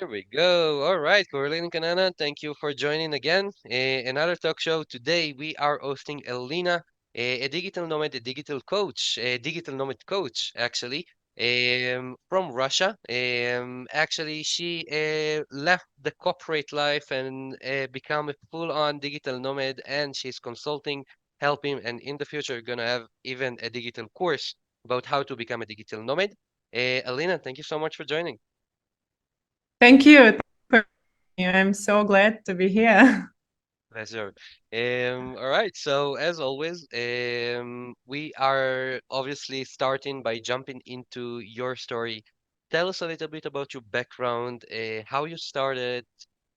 There we go. All right, Coraline and Kanana, thank you for joining again. Another talk show. Today we are hosting Alina, a digital nomad, a digital coach, a digital nomad coach, actually, from Russia. Actually, she left the corporate life and become a full-on digital nomad, and she's consulting, helping, and in the future gonna have even a digital course about how to become a digital nomad. Alina, thank you so much for joining. Thank you. I'm so glad to be here. Pleasure. All right. So as always, we are obviously starting by jumping into your story. Tell us a little bit about your background, how you started,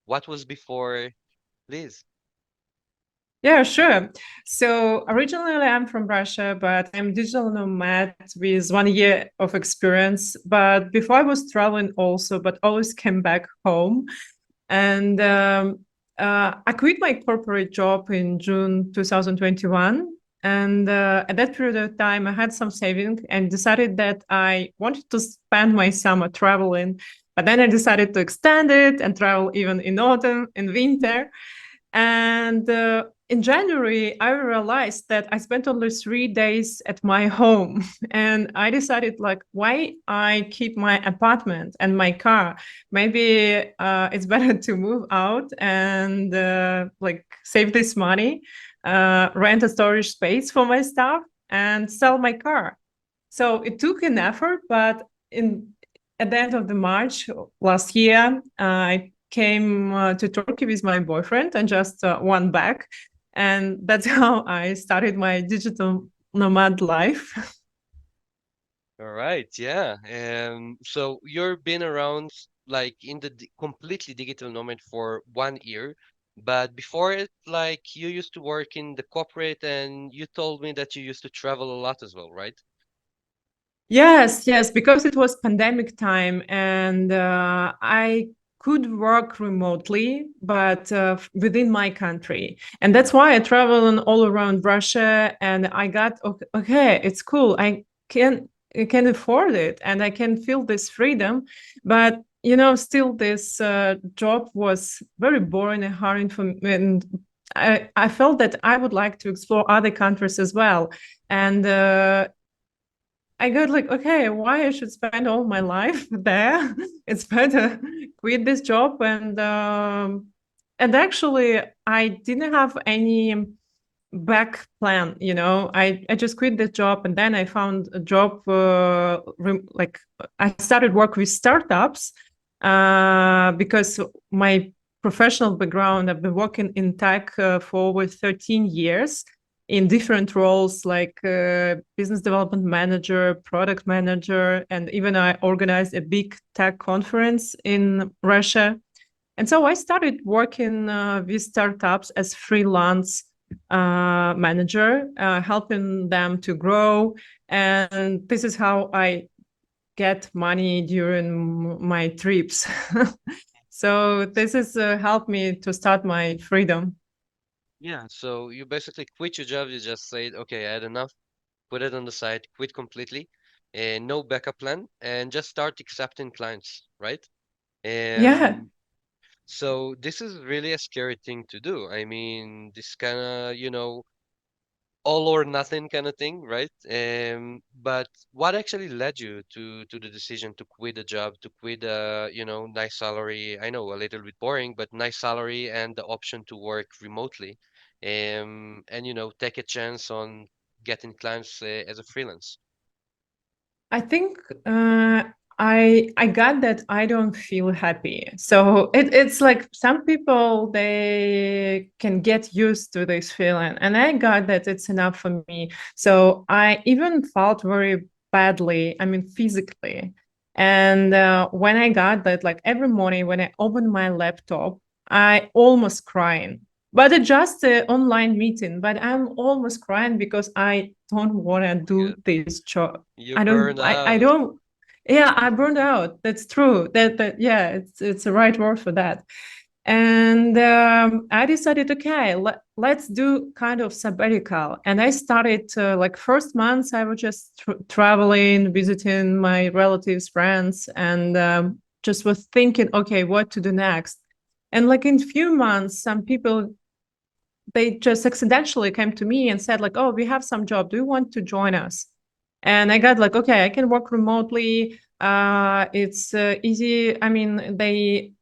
what was before, please. Yeah, sure. So originally I'm from Russia, but I'm digital nomad with 1 year of experience. But before I was traveling also, but always came back home. And I quit my corporate job in June 2021. And at that period of time, I had some saving and decided that I wanted to spend my summer traveling. But then I decided to extend it and travel even in autumn and winter. And in January, I realized that I spent only 3 days at my home. And I decided, like, why I keep my apartment and my car? Maybe it's better to move out and like save this money, rent a storage space for my stuff, and sell my car. So it took an effort, but in at the end of the March last year, I came to Turkey with my boyfriend and just went back, and that's how I started my digital nomad life. All right. Yeah. So you've been around like in the completely digital nomad for 1 year, but before it, like you used to work in the corporate and you told me that you used to travel a lot as well, right? Yes, yes, because it was pandemic time and I could work remotely, but within my country. And that's why I travel all around Russia and I got, okay, okay, it's cool. I can afford it and I can feel this freedom. But, still this job was very boring and hard for me. And I felt that I would like to explore other countries as well. And I got like, okay, why I should spend all my life there? It's better quit this job and actually I didn't have any back plan. I just quit the job and then I found a job like I started work with startups because my professional background, I've been working in tech for over 13 years in different roles like business development manager, product manager, and even I organized a big tech conference in Russia. And so I started working with startups as freelance manager, helping them to grow. And this is how I get money during my trips. So this has helped me to start my freedom. Yeah, so you basically quit your job, you just said, okay, I had enough, put it on the side, quit completely, and no backup plan, and just start accepting clients, right? Yeah, Um, so this is really a scary thing to do. I mean, this kind of, all or nothing kind of thing, right? But what actually led you to the decision to quit a job, to quit nice salary? I know a little bit boring, but nice salary and the option to work remotely, and take a chance on getting clients as a freelance. I think I got that I don't feel happy. So it's like some people they can get used to this feeling, and I got that it's enough for me. So I even felt very badly. I mean, physically. And when I got that, like every morning when I opened my laptop, I almost crying. But it's just an online meeting. But I'm almost crying because I don't want to Oh my do God, this job. you I don't burned I out. don't yeah, I burned out. That's true. That yeah, it's the right word for that. And I decided, okay, let's do kind of sabbatical. And I started like first months I was just traveling, visiting my relatives, friends, and just was thinking, okay, what to do next. And like in few months, some people, they just accidentally came to me and said like, oh, we have some job, do you want to join us? And I got like, okay, I can work remotely. It's easy. I mean, they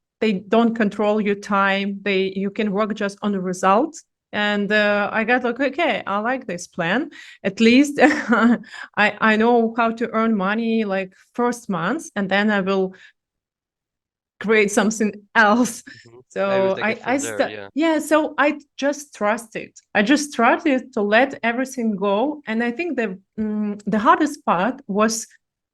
don't control your time. You can work just on the results. And I got like, okay, I like this plan. At least I know how to earn money like first month, and then I will create something else. Hmm. I will So take it from there. Yeah. yeah, so I just trusted. I just trusted to let everything go. And I think the hardest part was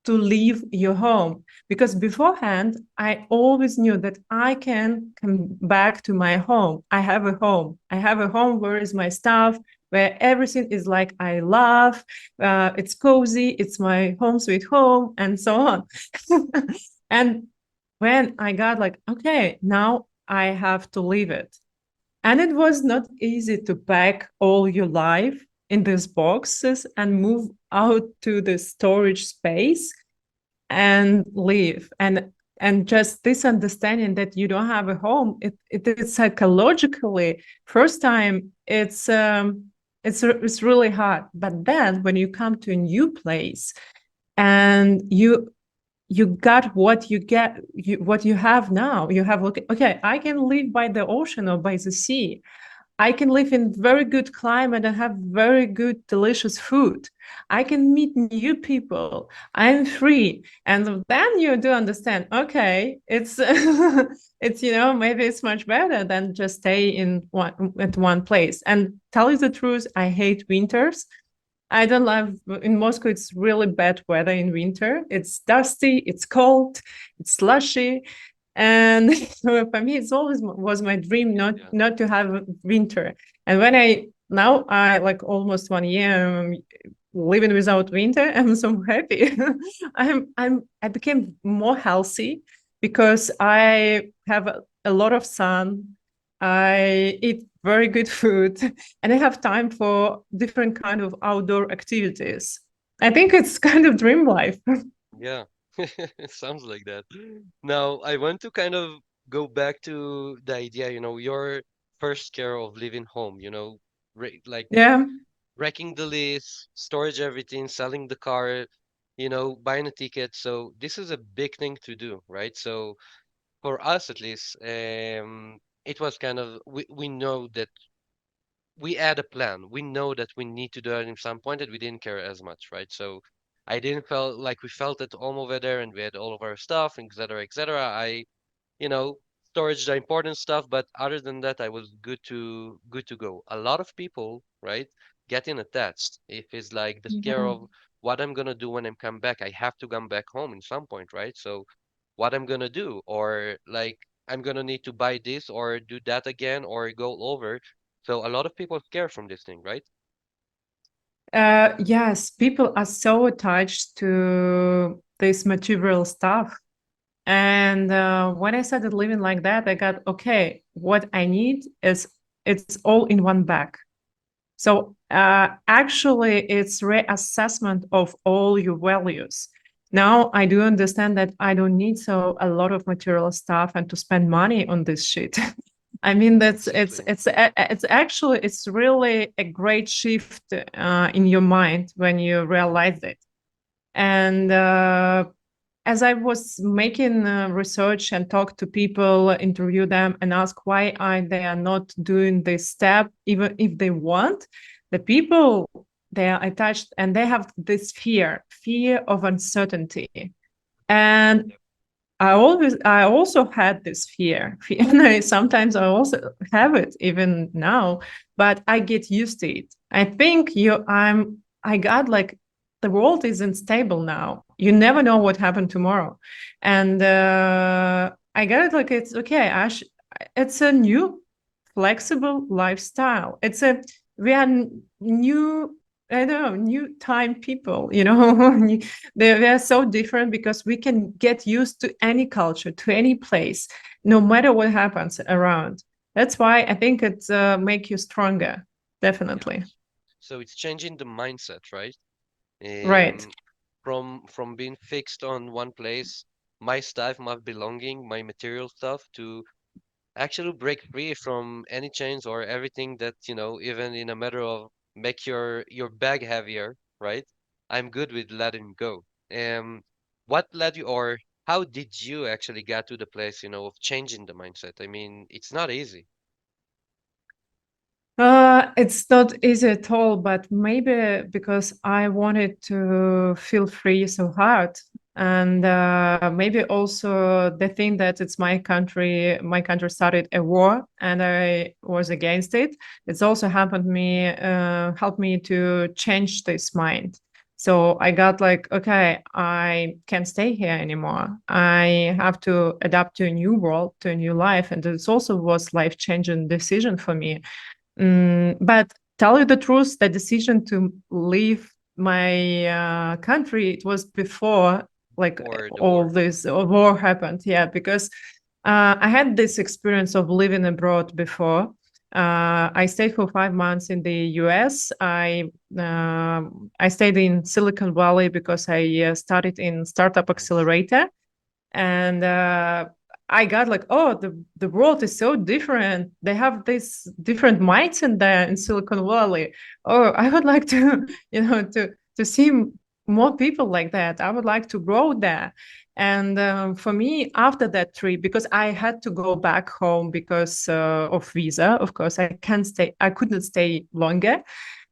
to leave your home, because beforehand I always knew that I can come back to my home. I have a home. I have a home where is my stuff, where everything is like I love. It's cozy. It's my home sweet home, and so on. And when I got like, okay, now I have to leave it. And it was not easy to pack all your life in these boxes and move out to the storage space and leave. And just this understanding that you don't have a home, it is psychologically, first time it's really hard. But then when you come to a new place and you got what you get, what you have now, you have, okay, I can live by the ocean or by the sea. I can live in very good climate and have very good delicious food. I can meet new people. I'm free. And then you do understand, okay, it's it's, maybe it's much better than just stay in one place. And tell you the truth, I hate winters. I don't love, in Moscow, it's really bad weather in winter. It's dusty, it's cold, it's slushy. And for me, it's always was my dream Yeah. not to have winter. And when now I like almost 1 year living without winter, I'm so happy. I became more healthy because I have a lot of sun. I eat very good food, and I have time for different kind of outdoor activities. I think it's kind of dream life. Yeah. It sounds like that. Now, I want to kind of go back to the idea, your first scare of leaving home, like Yeah. wrecking the list, storage everything, selling the car, buying a ticket. So this is a big thing to do, right? So for us at least, it was kind of we know that we had a plan. We know that we need to do it at some point that we didn't care as much, right? So I didn't felt like we felt at home over there and we had all of our stuff, et cetera, et cetera. You know, storage the important stuff, but other than that, I was good to go. A lot of people, right, getting attached. If it's like the scare Yeah. of what I'm gonna do when I'm come back, I have to come back home in some point, right? So what I'm gonna do, or like I'm gonna need to buy this or do that again or go over. So a lot of people scare from this thing, right? Yes, people are so attached to this material stuff. And when I started living like that, I got, okay, what I need is it's all in one bag. So actually, it's reassessment of all your values. Now I do understand that I don't need so a lot of material stuff and to spend money on this shit. I mean, that's Exactly. it's actually it's really a great shift in your mind when you realize it. And as I was making research and talk to people, interview them, and ask they are not doing this step, even if they want, the people, they are attached and they have this fear of uncertainty. And Yep. I also had this fear, and sometimes I also have it even now, but I get used to it. I think I got like, the world is unstable now. You never know what happened tomorrow. And I got it like, it's okay. It's a new flexible lifestyle. We are new, I don't know, new time people, they are so different because we can get used to any culture, to any place, no matter what happens around. That's why I think it make you stronger, Yeah. definitely. So it's changing the mindset, right? Right. Um, from being fixed on one place, my stuff, my belonging, my material stuff to actually break free from any chains or everything that, even in a matter of make your bag heavier, right? I'm good with letting go. What led you, or how did you actually get to the place, of changing the mindset? I mean, it's not easy. It's not easy at all, but maybe because I wanted to feel free so hard. And maybe also the thing that it's my country started a war and I was against it. It's also helped me to change this mind. So I got like, okay, I can't stay here anymore. I have to adapt to a new world, to a new life. And it also was life-changing decision for me. But tell you the truth, the decision to leave my country, it was before like Or the all war. this war happened. Yeah, because I had this experience of living abroad before. I stayed for 5 months in the US. I stayed in Silicon Valley because I started in Startup Nice. Accelerator, and I got like, oh, the world is so different. They have this different mindset there in Silicon Valley. Oh, I would like to to see more people like that. I would like to grow there. And for me, after that trip, because I had to go back home because of visa, of course, I couldn't stay longer.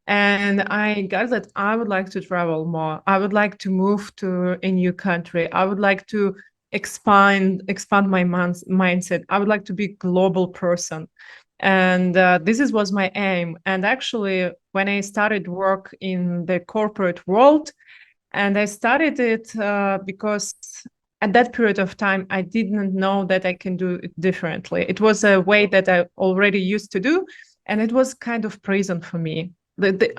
And I got that I would like to travel more. I would like to move to a new country. I would like to expand my mindset. I would like to be a global person. And was my aim. And actually, when I started work in the corporate world, and I started it because at that period of time, I didn't know that I can do it differently. It was a way that I already used to do, and it was kind of prison for me.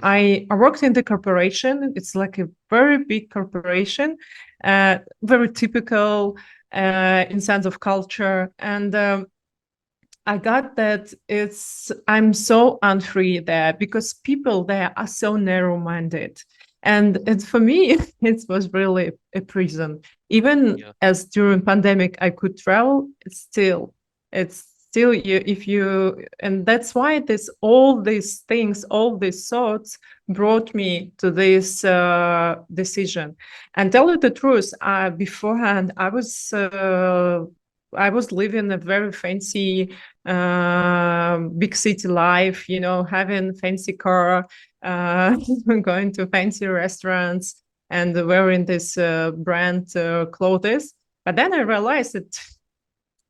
I worked in the corporation. It's like a very big corporation, very typical in sense of culture. And I got that I'm so unfree there because people there are so narrow-minded. And for me, it was really a prison. Even Yeah. as during pandemic, I could travel, it's still you if you and that's why this all these things, all these thoughts brought me to this decision. And tell you the truth, beforehand, I was living a very fancy big city life, having fancy car, uh, going to fancy restaurants and wearing this brand clothes. But then I realized that,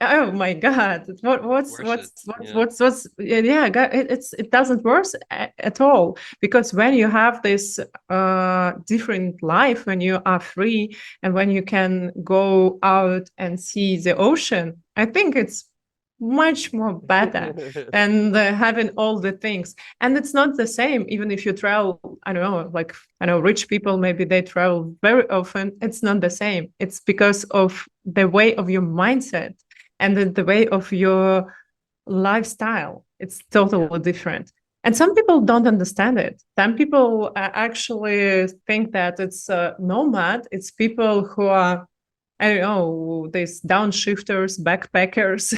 oh my God, Worth it. Yeah. yeah, it doesn't work at all. Because when you have this different life, when you are free and when you can go out and see the ocean, I think it's much more better than having all the things. And it's not the same even if you travel. I don't know, like, I know rich people, maybe they travel very often. It's not the same. It's because of the way of your mindset and the way of your lifestyle. It's Yeah. totally different. And some people don't understand it. Some people actually think that it's nomad. It's people who are, I don't know, these downshifters, backpackers.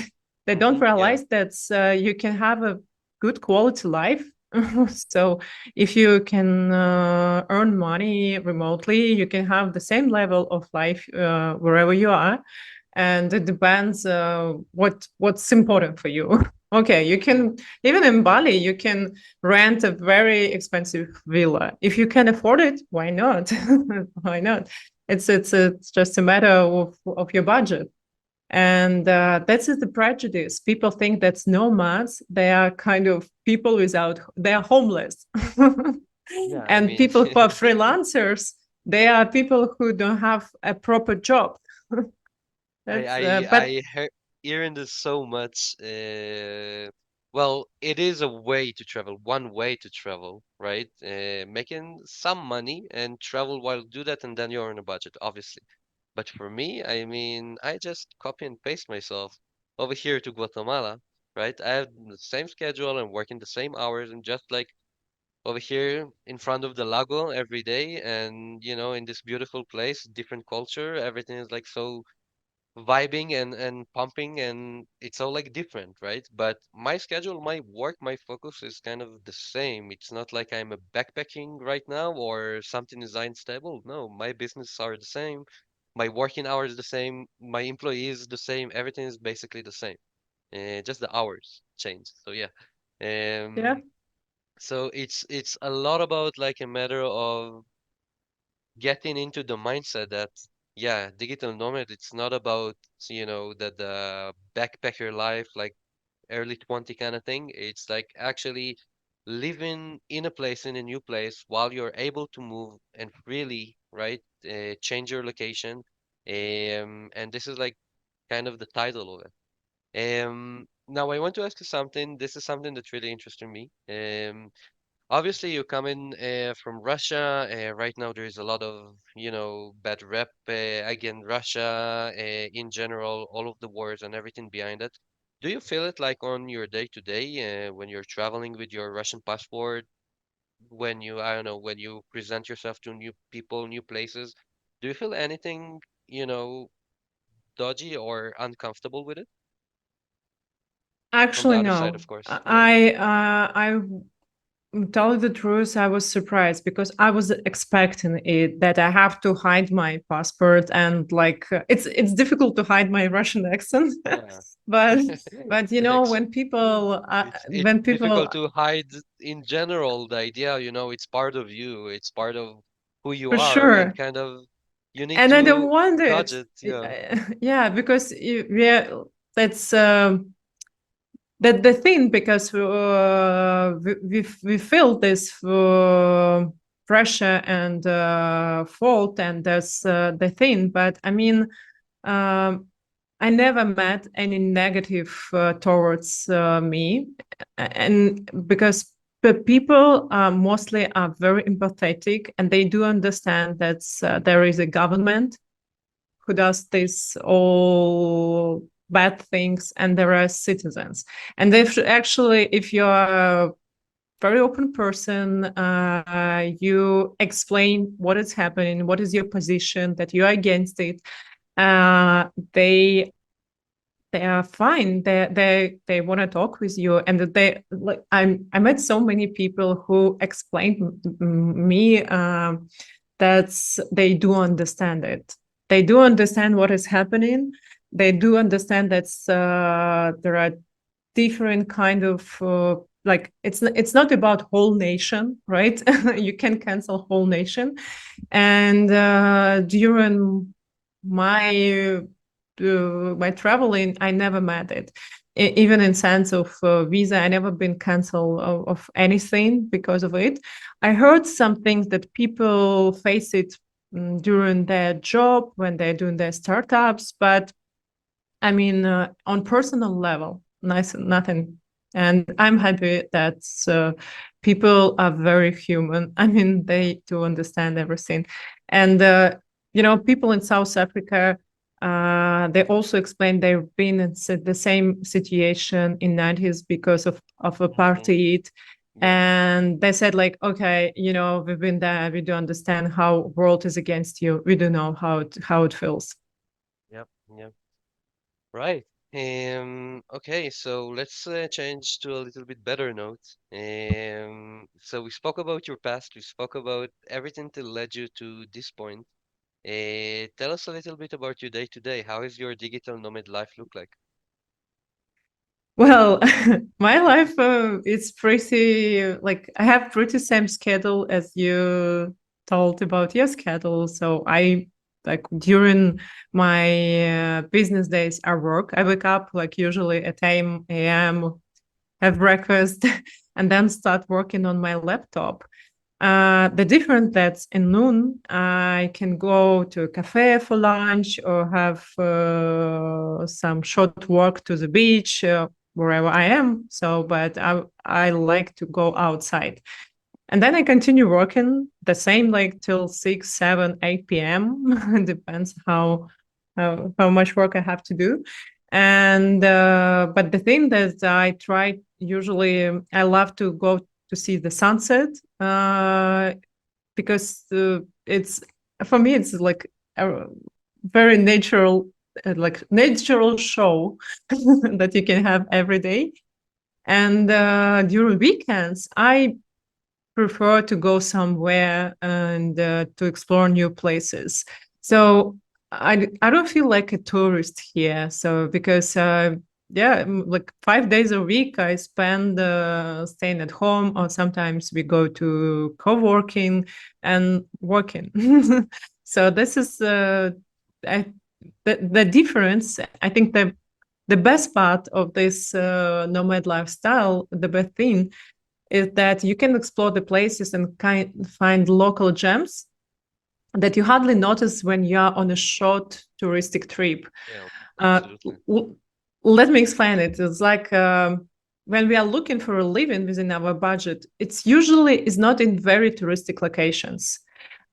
They don't Yeah. realize that you can have a good quality life. So if you can earn money remotely, you can have the same level of life wherever you are, and it depends what's important for you. Okay, you Yeah. can, even in Bali, you can rent a very expensive villa if you can afford it. Why not? Why not? It's just a matter of your budget. And that's the prejudice. People think that's nomads. They are kind of people without, they are homeless. Yeah. I And mean, people who are freelancers, they are people who don't have a proper job. I That's I but I hearing this so much. Well, it is a way to travel, one way to travel, right? Making some money and travel while do that, and then you're on a budget, obviously. But for me, I mean, I just copy and paste myself over here to Guatemala, right? I have the same schedule and working the same hours, and just like over here in front of the lago every day, and in this beautiful place, different culture, everything is like so vibing and pumping, and it's all like different, right? But my schedule, my work, my focus is kind of the same. It's not like I'm a backpacking right now or something is unstable. No, my business are the same. My working hours the same. My employees the same. Everything is basically the same. Just the hours change. So yeah. Yeah, Um, so it's a lot about like a matter of getting into the mindset that yeah, digital nomad, it's not about, the backpacker life, like early 20 kind of thing. It's like actually living in a place, in a new place, while you're able to move and freely, right, change your location. And this is like kind of the title of it. Now I want to ask you something. This is something that really interested me. Obviously, you're coming from Russia. Right now, there is a lot of, bad rep against Russia in general, all of the wars and everything behind it. Do you feel it like on your day to day when you're traveling with your Russian passport, when you, I don't know, when you present yourself to new people, new places? Do you feel anything, dodgy or uncomfortable with it? From the actually, other side, no. of course. Yeah. I tell you the truth, I was surprised because I was expecting it that I have to hide my passport and like it's difficult to hide my Russian accent, Yeah. but you know Ex- it's when people difficult to hide in general the idea, it's part of you, it's part of who you for are, and sure, kind of you need and I don't to want dodge it. it. Yeah. Yeah, because yeah, that's. The thing because we feel this pressure and fault and that's the thing but I mean um, I never met any negative towards me and because the people mostly are very empathetic and they do understand that there is a government who does this all bad things and there are citizens and if actually if you're a very open person you explain what is happening what is your position that you are against it uh, they they are fine they want to talk with you and they like I met so many people who explained me that they do understand it they do understand what is happening they do understand that there are different kind of like it's not about whole nation right you can cancel whole nation and during my my traveling I never met it even in sense of visa I never been canceled of anything because of it I heard some things that people face it during their job when they're doing their startups but I mean, on personal level, nice, nothing. And I'm happy that people are very human. I mean, Yeah. they do understand everything. And, people in South Africa, they also explained they've been in the same situation in 90s because of Hmm. apartheid. Yep. And they said like, okay, we've been there. We do understand how world is against you. We do know how it feels. Yep. Yep. Right. Okay, so let's change to a little bit better note. So we spoke about your past, we spoke about everything that led you to this point. Tell us a little bit about your day to day. How is your digital nomad life look like? Well, my life is pretty like I have pretty same schedule as you told about your schedule. So I like during my business days I work. I wake up like usually at 10 a.m., have breakfast, and then start working on my laptop. The difference that's in noon, I can go to a cafe for lunch or have some short walk to the beach, wherever I am. So, but I like to go outside. And then I continue working the same like till 6, 7, 8 p.m. Depends how much work I have to do. And but the thing that I try usually, I love to go to see the sunset because it's for me it's like a very natural. like natural show that you can have every day. And during weekends, I prefer to go somewhere and to explore new places. So I don't feel like a tourist here. So because yeah, like 5 days a week I spend staying at home, or sometimes we go to co-working and working. So this is I, the difference. I think the best part of this nomad lifestyle, the best thing is that you can explore the places and find local gems that you hardly notice when you are on a short touristic trip. Yeah, Uh, absolutely. Let me explain it. It's like when we are looking for a living within our budget, it's usually is not in very touristic locations.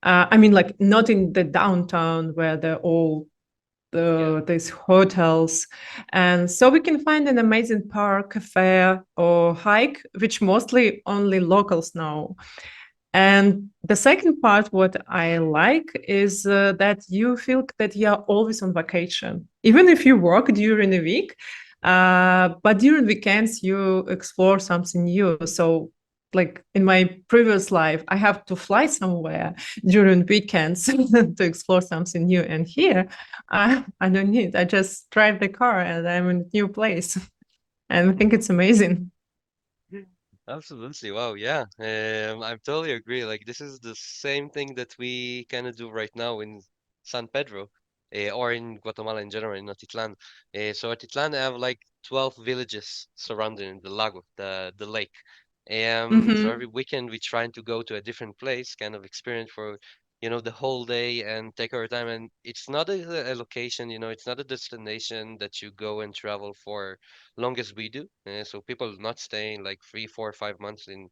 I mean, like not in the downtown where they're all Yeah. these hotels. And so we can find an amazing park, cafe, or hike, which mostly only locals know. And the second part, what I like, is that you feel that you are always on vacation, even if you work during the week. But during weekends, you explore something new. So, like in my previous life, I have to fly somewhere during weekends to explore something new. And here, I don't need. I just drive the car and I'm in a new place. And I think it's amazing. Absolutely. Wow. Yeah. I totally agree. Like this is the same thing that we kind of do right now in San Pedro, or in Guatemala in general, in Atitlan. So Atitlan, I have like 12 villages surrounding the lago, the lake. So Mm-hmm. every weekend we trying to go to a different place, kind of experience for, the whole day and take our time. And it's not a location, it's not a destination that you go and travel for long as we do. So people not staying like 3, 4, 5 months in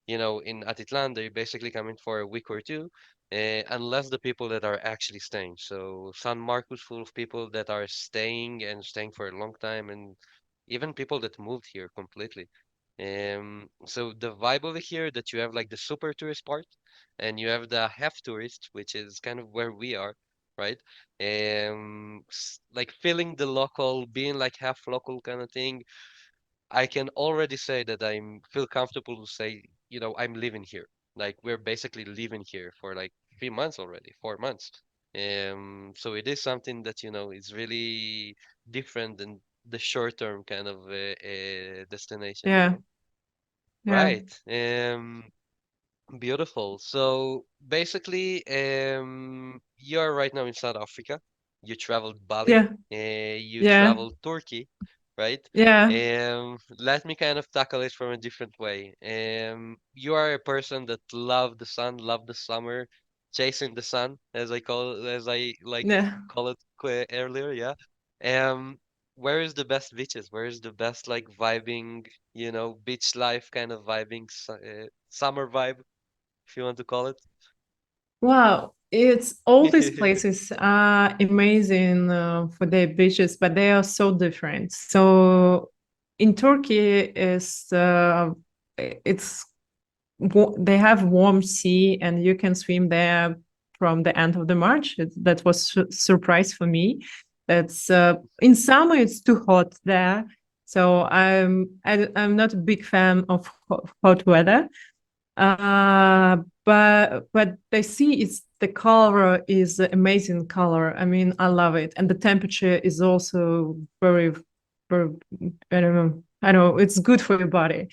Atitlan. They basically come in for a week or two, unless the people that are actually staying. So San Marcos full of people that are staying and staying for a long time, and even people that moved here completely. So the vibe over here that you have like the super tourist part, and you have the half tourist, which is kind of where we are, right? Like feeling the local, being like half local kind of thing. I can already say that I'm feel comfortable to say, I'm living here. Like we're basically living here for like 3 months already, 4 months. So it is something that, is really different than the short term kind of destination, Yeah. Yeah. Right. Beautiful. So basically, you're right now in South Africa. You traveled Bali, Yeah. you Yeah. traveled Turkey, right? Yeah. Let me kind of tackle it from a different way. You are a person that love the sun, love the summer, chasing the sun, as I like Yeah. call it earlier, yeah. Um, where is the best beaches? Where is the best like vibing, beach life kind of vibing, summer vibe? If you want to call it. Wow. It's all these places are amazing for their beaches, but they are so different. So in Turkey is it's they have warm sea and you can swim there from the end of the March. That was surprise for me. That's in summer it's too hot there, so I'm not a big fan of hot weather. But they see it's the color is amazing color. I mean, I love it, and the temperature is also very. I don't know. It's good for your body.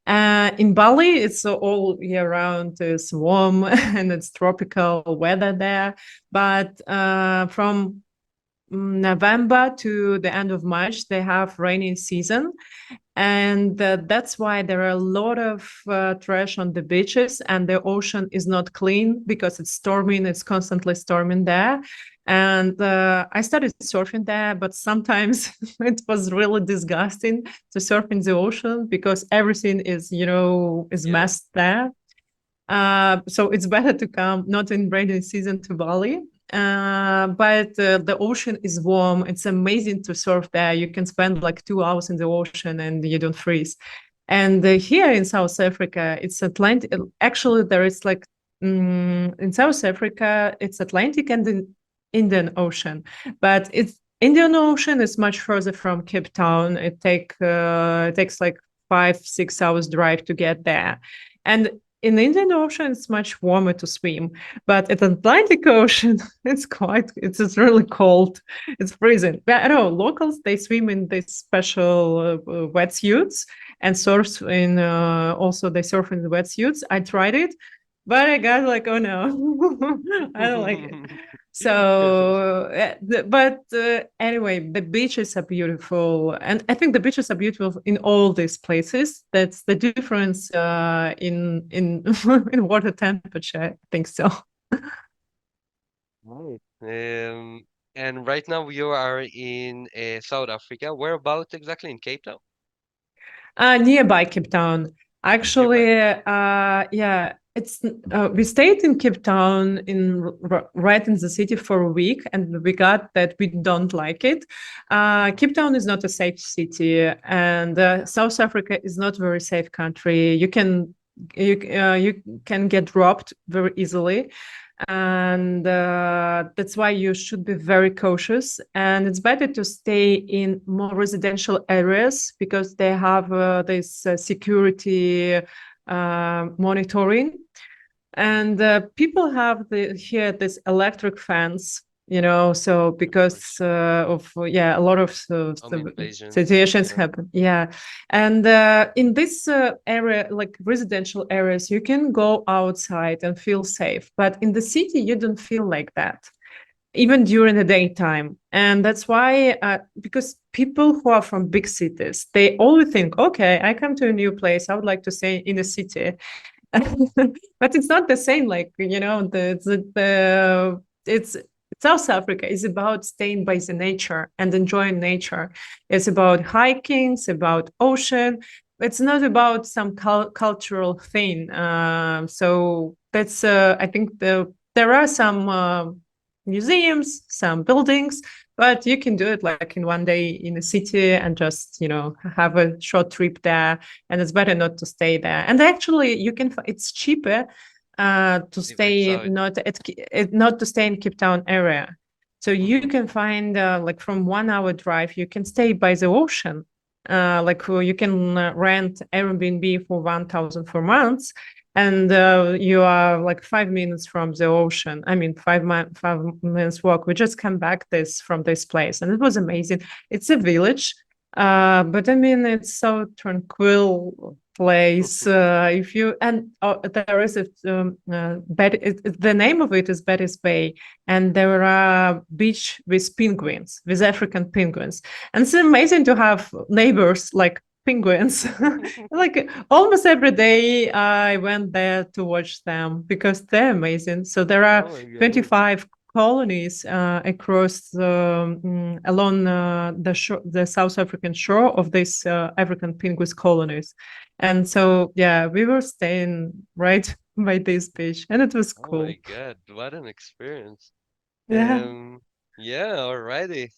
In Bali, it's all year round. It's warm and it's tropical weather there. But from November to the end of March, they have rainy season, and that's why there are a lot of trash on the beaches, and the ocean is not clean because it's storming. It's constantly storming there. And I started surfing there, but sometimes it was really disgusting to surf in the ocean because everything is Yeah, messed there. So it's better to come not in rainy season to Bali. But the ocean is warm. It's amazing to surf there. You can spend like 2 hours in the ocean and you don't freeze. And here in South Africa, it's Atlantic. Actually, there is like in South Africa, it's Atlantic and the Indian Ocean, but Indian Ocean is much further from Cape Town. It takes like 5-6 hours drive to get there. And in the Indian Ocean, it's much warmer to swim. But at Atlantic Ocean, it's really cold. It's freezing. But I don't know, locals, they swim in these special wetsuits and also they surf in the wetsuits. I tried it, but I got like, oh no, I don't like it. So, anyway, the beaches are beautiful, and I think the beaches are beautiful in all these places. That's the difference in in water temperature. I think so. Right. And right now you are in South Africa. Whereabouts exactly? In Cape Town? Nearby Cape Town. Nearby. Actually, yeah, it's we stayed in Cape Town right in the city for a week, and we got that we don't like it. Cape Town is not a safe city, and South Africa is not a very safe country. You can get robbed very easily, and that's why you should be very cautious, and it's better to stay in more residential areas because they have this security monitoring, and people have here this electric fence, so Of because course. of a lot of Home invasions. situations Yeah. happen, yeah. And in this area, like residential areas, you can go outside and feel safe, but in the city you don't feel like that even during the daytime. And that's why because people who are from big cities, they always think, okay, I come to a new place, I would like to stay in a city. But it's not the same. Like, it's South Africa is about staying by the nature and enjoying nature. It's about hiking, it's about ocean. It's not about some cultural thing. So that's I think there are some museums, some buildings, but you can do it like in one day in a city and just have a short trip there, and it's better not to stay there. And actually, it's cheaper to Live stay outside. not to stay in Cape Town area. So you Mm-hmm. can find like from 1 hour drive, you can stay by the ocean. You can rent Airbnb for 1,000 for months, and you are like 5 minutes from the ocean. I mean, 5 minutes walk. We just come back from this place, and it was amazing. It's a village, but I mean, it's so tranquil place. If you and there is the name of it is Betty's Bay, and there are beach with penguins, with African penguins, and it's amazing to have neighbors like penguins. Like almost every day I went there to watch them because they're amazing. So there are Oh my God. 25 colonies across along the South African shore of these African penguins colonies. And so yeah, we were staying right by this beach, and it was Oh my cool. God. What an experience. Yeah. Yeah, alrighty.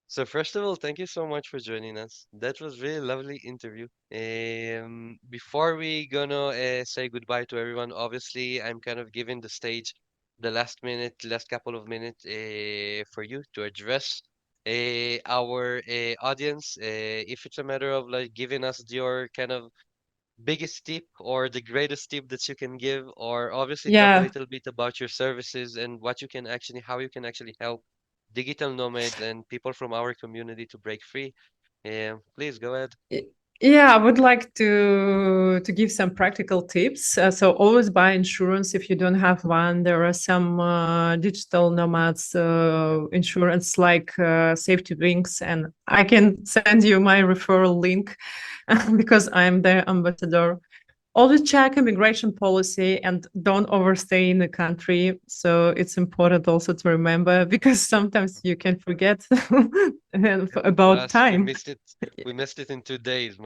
So first of all, thank you so much for joining us. That was really lovely interview. Before we gonna say goodbye to everyone, obviously I'm kind of giving the stage, the last couple of minutes, for you to address our audience. If it's a matter of like giving us your kind of biggest tip or the greatest tip that you can give, or obviously talk a Yeah. little bit about your services and how you can actually help digital nomads and people from our community to break free. Please go ahead. Yeah, I would like to give some practical tips. So always buy insurance if you don't have one. There are some digital nomads insurance like Safety Wings, and I can send you my referral link because I'm their ambassador. Always check immigration policy and don't overstay in the country. So it's important also to remember because sometimes you can forget about Us, we time. missed it. We missed it in 2 days.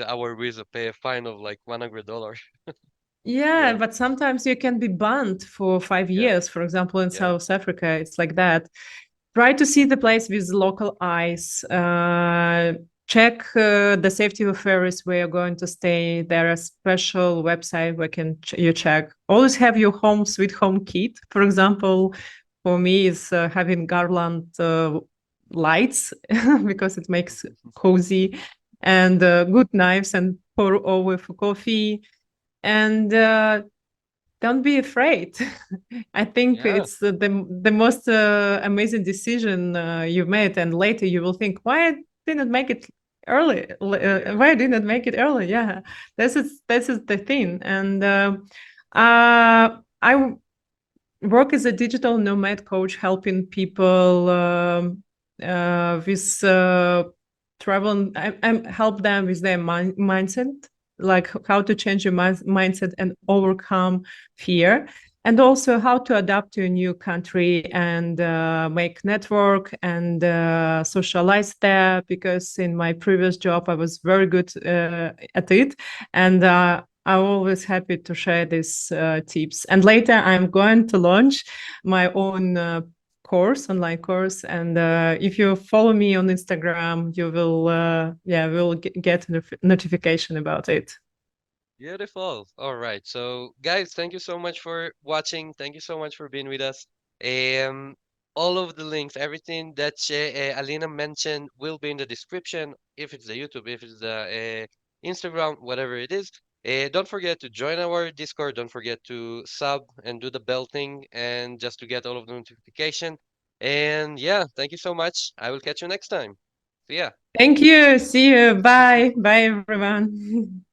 Our visa pay a fine of like $100. Yeah, Yeah, but sometimes you can be banned for five yeah, years. For example, in yeah. South Africa, it's like that. Try to see the place with local eyes. Check the safety of areas where you're going to stay. There are special website where you check. Always have your home sweet home kit, for example. for me is having garland lights because it makes cozy, and good knives and pour over for coffee. And don't be afraid. I think Yeah, it's the most amazing decision you made, and later you will think, why I didn't make it early? earlier. Why I didn't make it early? Yeah, this is the thing. And I work as a digital nomad coach, helping people with travel. I help them with their mindset, like how to change your mindset and overcome fear, and also how to adapt to a new country and make network and socialize there. Because in my previous job, I was very good at it, and I'm always happy to share these tips. And later, I'm going to launch my own online course. And if you follow me on Instagram, you will, will get a notification about it. Beautiful. All right. So, guys, thank you so much for watching. Thank you so much for being with us. Um, all of the links, everything that Alina mentioned will be in the description. If it's the YouTube, if it's the Instagram, whatever it is. Don't forget to join our Discord. Don't forget to sub and do the bell thing, and just to get all of the notification. And yeah, thank you so much. I will catch you next time. See ya. Thank you. See you. Bye. Bye, everyone.